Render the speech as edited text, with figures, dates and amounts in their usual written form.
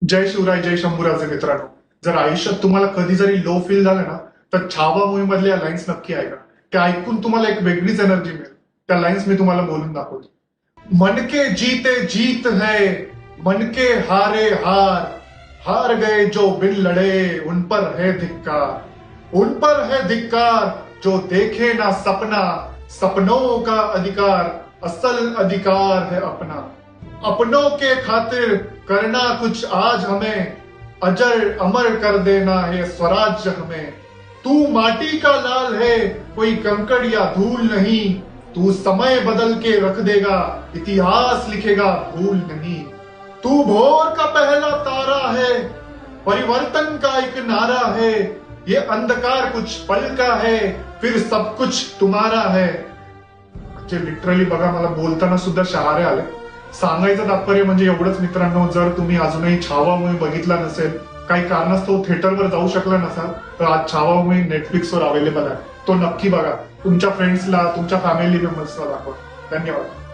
जय शिवराय, जय शंभूराजे मित्रांनो. जर आयुष्यात तुम्हाला कधी जरी लो फील झालं ना, तर छावा मूवी मधल्या लाईन्स नक्की ऐका. त्या ऐकून तुम्हाला एक वेगळीच एनर्जी मिळेल. त्या लाईन्स मी तुम्हाला बोलून दाखवतो. मन के जीते जीत है, मन के हारे हार, हार गए जो बिन लड़े उन पर है धिक्कार, उन पर है धिक्कार जो देखे ना सपना, सपनों का अधिकार असल अधिकार है अपना. अपनों के खातिर करना कुछ आज हमें, अजर अमर कर देना है स्वराज हमें. तू माटी का लाल है, कोई कंकड़ या धूल नहीं. तू समय बदल के रख देगा, इतिहास लिखेगा भूल नहीं. तू भोर का पहला तारा है, परिवर्तन का एक नारा है. ये अंधकार कुछ पल का है, फिर सब कुछ तुम्हारा है. म्हणजे लिटरली बघा, मला बोलताना सुद्धा शहारे आले. सांगायचं तात्पर्य म्हणजे एवढंच मित्रांनो, जर तुम्ही अजूनही छावा मूवी बघितला नसेल, काही कारणास्तव थिएटरवर जाऊ शकला नसाल, तर आज छावा मूवी नेटफ्लिक्सवर अवेलेबल आहे. तो नक्की बघा. तुमच्या फ्रेंड्सला, तुमच्या फॅमिली मेंबर्सला दाखवा. धन्यवाद.